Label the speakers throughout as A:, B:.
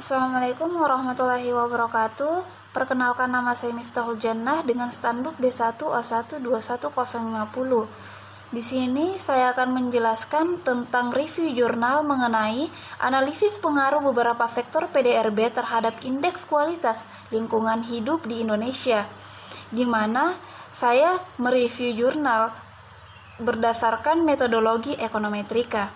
A: Assalamualaikum warahmatullahi wabarakatuh. Perkenalkan, nama saya Miftahul Jannah dengan standbook B121211050. Di sini saya akan menjelaskan tentang review jurnal mengenai analisis pengaruh beberapa sektor PDRB terhadap indeks kualitas lingkungan hidup di Indonesia, di mana saya mereview jurnal berdasarkan metodologi ekonometrika.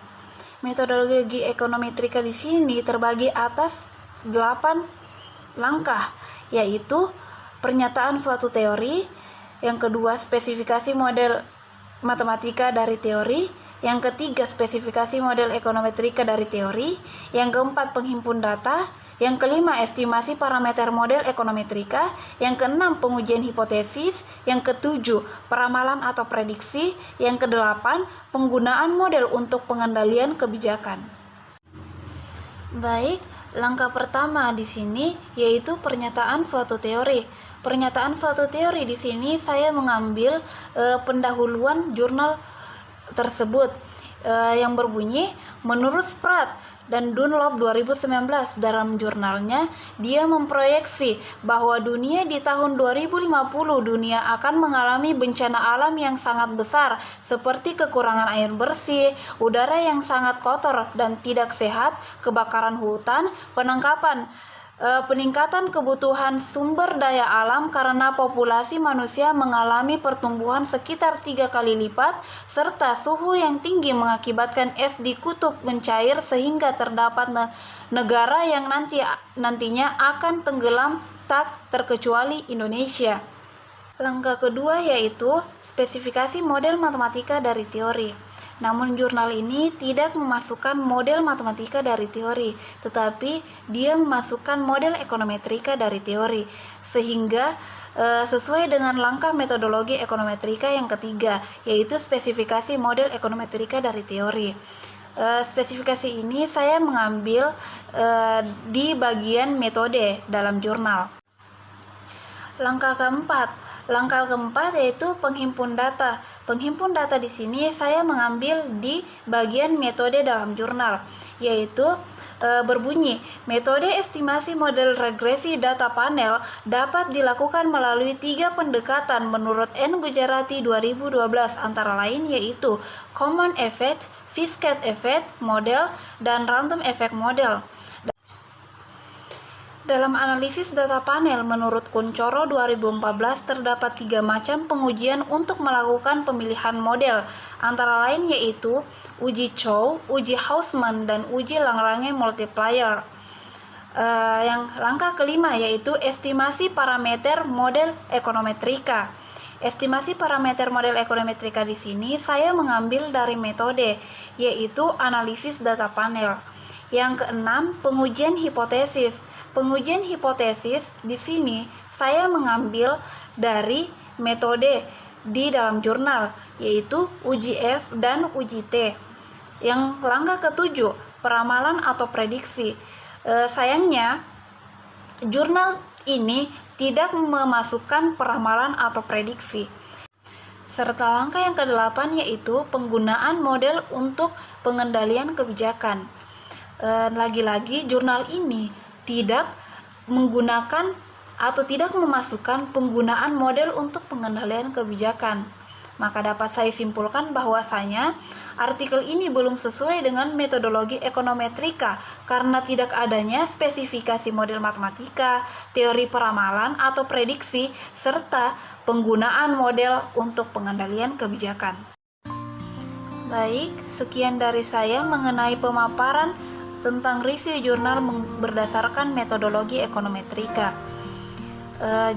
A: Metodologi ekonometrika di sini terbagi atas 8 langkah, yaitu pernyataan suatu teori, yang kedua spesifikasi model matematika dari teori, yang ketiga spesifikasi model ekonometrika dari teori, yang keempat penghimpun data, yang kelima estimasi parameter model ekonometrika, yang keenam pengujian hipotesis, yang ketujuh peramalan atau prediksi, yang kedelapan penggunaan model untuk pengendalian kebijakan. Baik, langkah pertama di sini yaitu pernyataan suatu teori. Pernyataan suatu teori di sini saya mengambil pendahuluan jurnal tersebut yang berbunyi, menurut Spratt dan Dunlop 2019, dalam jurnalnya dia memproyeksi bahwa dunia di tahun 2050 dunia akan mengalami bencana alam yang sangat besar seperti kekurangan air bersih, udara yang sangat kotor dan tidak sehat, kebakaran hutan, peningkatan kebutuhan sumber daya alam karena populasi manusia mengalami pertumbuhan sekitar 3 kali lipat, serta suhu yang tinggi mengakibatkan es di kutub mencair sehingga terdapat negara yang nantinya akan tenggelam tak terkecuali Indonesia. Langkah kedua yaitu spesifikasi model matematika dari teori. Namun jurnal ini tidak memasukkan model matematika dari teori, tetapi dia memasukkan model ekonometrika dari teori, sehingga sesuai dengan langkah metodologi ekonometrika yang ketiga, yaitu spesifikasi model ekonometrika dari teori. Spesifikasi ini saya mengambil di bagian metode dalam jurnal. Langkah keempat yaitu penghimpun data. Penghimpun data di sini saya mengambil di bagian metode dalam jurnal, yaitu berbunyi, metode estimasi model regresi data panel dapat dilakukan melalui 3 pendekatan menurut N. Gujarati 2012, antara lain yaitu Common Effect, Cascade Effect Model, dan Random Effect Model. Dalam analisis data panel menurut Kuncoro 2014 terdapat 3 macam pengujian untuk melakukan pemilihan model, antara lain yaitu uji Chow, uji Hausman, dan uji Lagrange multiplier. Yang langkah kelima yaitu estimasi parameter model ekonometrika. Estimasi parameter model ekonometrika di sini saya mengambil dari metode, yaitu analisis data panel. Yang keenam, pengujian hipotesis. Pengujian hipotesis di sini saya mengambil dari metode di dalam jurnal, yaitu uji F dan uji T. Yang langkah ketujuh, peramalan atau prediksi. Sayangnya jurnal ini tidak memasukkan peramalan atau prediksi. Serta langkah yang kedelapan yaitu penggunaan model untuk pengendalian kebijakan. Lagi-lagi jurnal ini tidak menggunakan atau tidak memasukkan penggunaan model untuk pengendalian kebijakan. Maka dapat saya simpulkan bahwasanya artikel ini belum sesuai dengan metodologi ekonometrika karena tidak adanya spesifikasi model matematika, teori peramalan atau prediksi, serta penggunaan model untuk pengendalian kebijakan. Baik, sekian dari saya mengenai pemaparan tentang review jurnal berdasarkan metodologi ekonometrika.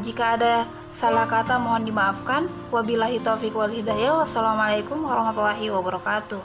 A: Jika ada salah kata mohon dimaafkan. Wabillahi taufiq wal hidayah. Wassalamualaikum warahmatullahi wabarakatuh.